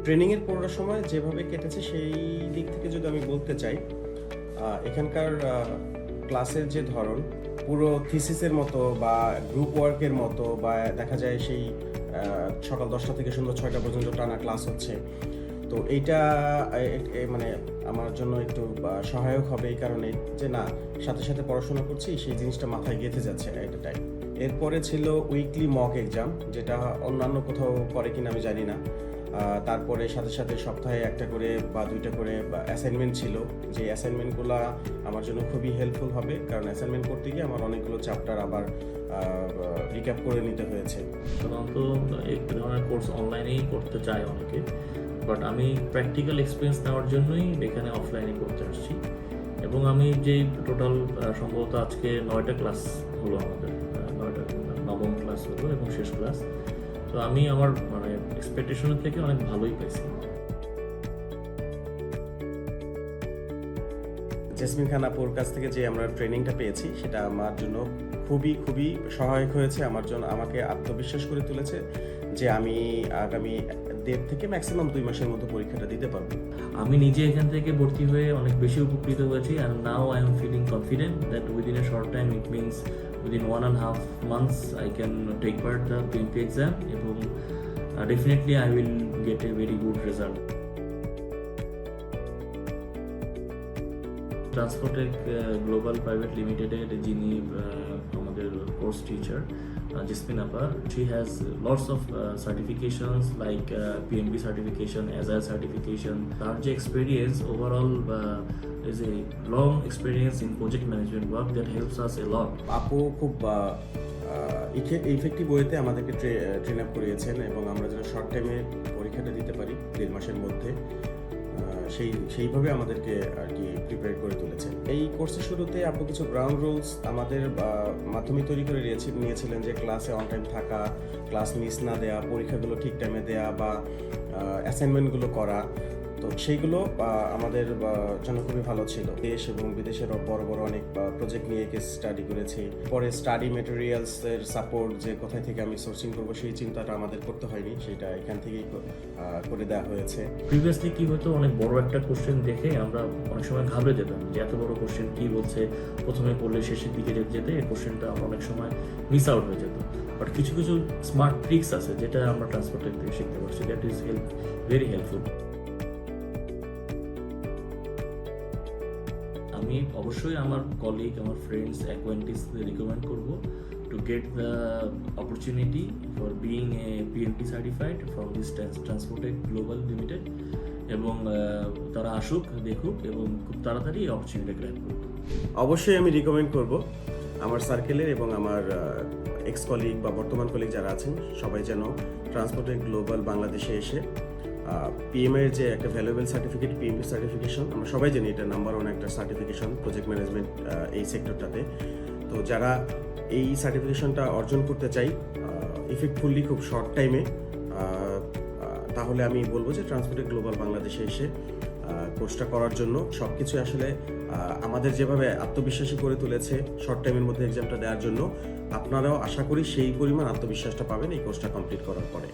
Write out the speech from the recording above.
ট্রেনিংয়ের পুরোটা সময় যেভাবে কেটেছে সেই দিক থেকে যদি আমি বলতে চাই, এখানকার ক্লাসের যে ধরন পুরো থিসিসের মতো বা গ্রুপ ওয়ার্কের মতো, বা দেখা যায় সেই সকাল 10টা থেকে সন্ধ্যা 6টা পর্যন্ত টানা ক্লাস হচ্ছে। তো এইটা মানে আমার জন্য একটু সহায়ক হবে এই কারণে যে না, সাথে সাথে পড়াশোনা করছি, সেই জিনিসটা মাথায় গেঁথে যাচ্ছে একটা টাইম। এরপরে ছিল উইকলি মক এক্সাম, যেটা অন্যান্য কোথাও করে কিনা আমি জানি না। তারপরে সাথে সাথে সপ্তাহে একটা করে বা দুইটা করে অ্যাসাইনমেন্ট ছিল, যে অ্যাসাইনমেন্টগুলো আমার জন্য খুবই হেল্পফুল হবে, কারণ অ্যাসাইনমেন্ট করতে গিয়ে আমার অনেকগুলো চ্যাপ্টার আবার রিক্যাপ করে নিতে হয়েছে। সাধারণত এই ধরনের কোর্স অনলাইনেই করতে চায় অনেকে, বাট আমি প্র্যাকটিক্যাল এক্সপিরিয়েন্স নেওয়ার জন্যই এখানে অফলাইনে করতে আসছি। এবং আমি যে টোটাল সম্ভবত আজকে 9টা ক্লাস হলো, আমাদের 9টা 9ম ক্লাস হলো এবং শেষ ক্লাস। তো আমি আমার মানে এক্সপেকটেশনের থেকে অনেক ভালোই পাইছি। জেসমিন খান আপুর কাছ থেকে যে আমরা ট্রেনিংটা পেয়েছি, সেটা আমার জন্য খুবই খুবই সহায়ক হয়েছে। আমার জন্য আমাকে আত্মবিশ্বাস করে তুলেছে যে আমি আগামী 1.5 থেকে ম্যাক্সিমাম 2 মাসের মধ্যে পরীক্ষাটা দিতে পারবো। আমি নিজে এখান থেকে ভর্তি হয়ে অনেক বেশি উপকৃত হয়েছি, and now I am feeling confident that within a short time, it means within 1.5 months I can take part the PMP exam, এবং definitely I will get a very good result. Transportec global private লিমিটেডের যিনি আমাদের course teacher Jasmine আপা, she has lots of certifications like PMP certification, Agile certification. তার যে experience overall is a long experience in project management work that helps us a lot. আপু খুব effective ওয়েতে আমাদেরকে ট্রেন আপ করিয়েছেন, এবং আমরা যেন শর্ট টাইমে পরীক্ষাটা দিতে পারি 1.5 মাসের মধ্যে, সেইভাবে আমাদেরকে আর কি প্রিপেয়ার করে তুলেছেন। এই কোর্সের শুরুতে আপু কিছু গ্রাউন্ড রুলস আমাদের মাধ্যমে তৈরি করে নিয়েছিলেন, যে ক্লাসে অন টাইম থাকা, ক্লাস মিস না দেওয়া, পরীক্ষাগুলো ঠিক টাইমে দেওয়া, বা অ্যাসাইনমেন্টগুলো করা। তো সেইগুলো আমাদের জন্য খুবই ভালো ছিল। দেশ এবং বিদেশের বড় বড় অনেক প্রজেক্ট নিয়ে কেস স্টাডি করেছি। পরে স্টাডি মেটেরিয়ালসের সাপোর্ট, যে কোথায় থেকে আমি সোর্সিং করবো সেই চিন্তাটা আমাদের করতে হয়নি, সেটা এখান থেকেই করে দেওয়া হয়েছে। প্রিভিয়াসলি কি হতো, অনেক বড় একটা কোশ্চেন দেখে আমরা অনেক সময় ঘাবড়ে যেতাম যে এত বড় কোশ্চেন কি বলছে, প্রথমে পড়লে শেষের দিকে যেতে এই কোশ্চেনটা আমরা অনেক সময় মিস আউট হয়ে যেত। বাট কিছু কিছু স্মার্ট ট্রিক্স আছে যেটা আমরা ট্রান্সপোর্টের থেকে শিখতে পারছি, দ্যাট ইজ ভেরি হেল্পফুল। আমি অবশ্যই আমার কলিগ, আমার ফ্রেন্ডস, অ্যাকোয়েন্টিসদের রিকমেন্ড করব to get the opportunity for being a PMP certified from this Transportec global limited, এবং তারা আসুক, দেখুক, এবং খুব তাড়াতাড়ি এই অপরচুনিটি গ্র্যাব করুক। অবশ্যই আমি রিকমেন্ড করব আমার সার্কেলের এবং আমার এক্স কলিগ বা বর্তমান কলিগ যারা আছেন, সবাই যেন ট্রান্সপোর্টেক গ্লোবাল বাংলাদেশে এসে পিএমের যে একটা ভ্যালুয়েবল সার্টিফিকেট, PMP সার্টিফিকেশন, আমরা সবাই জানি এটা নাম্বার 1 একটা সার্টিফিকেশন প্রজেক্ট ম্যানেজমেন্ট এই সেক্টরটাতে। তো যারা এই সার্টিফিকেশনটা অর্জন করতে চাই ইফেক্টফুলি খুব শর্ট টাইমে, তাহলে আমি বলবো যে ট্রান্সপোর্টেক গ্লোবাল বাংলাদেশে এসে কোর্সটা করার জন্য। সব কিছু আসলে আমাদের যেভাবে আত্মবিশ্বাসী করে তুলেছে শর্ট টাইমের মধ্যে এক্সামটা দেওয়ার জন্য, আপনারাও আশা করি সেই পরিমাণ আত্মবিশ্বাসটা পাবেন এই কোর্সটা কমপ্লিট করার পরে।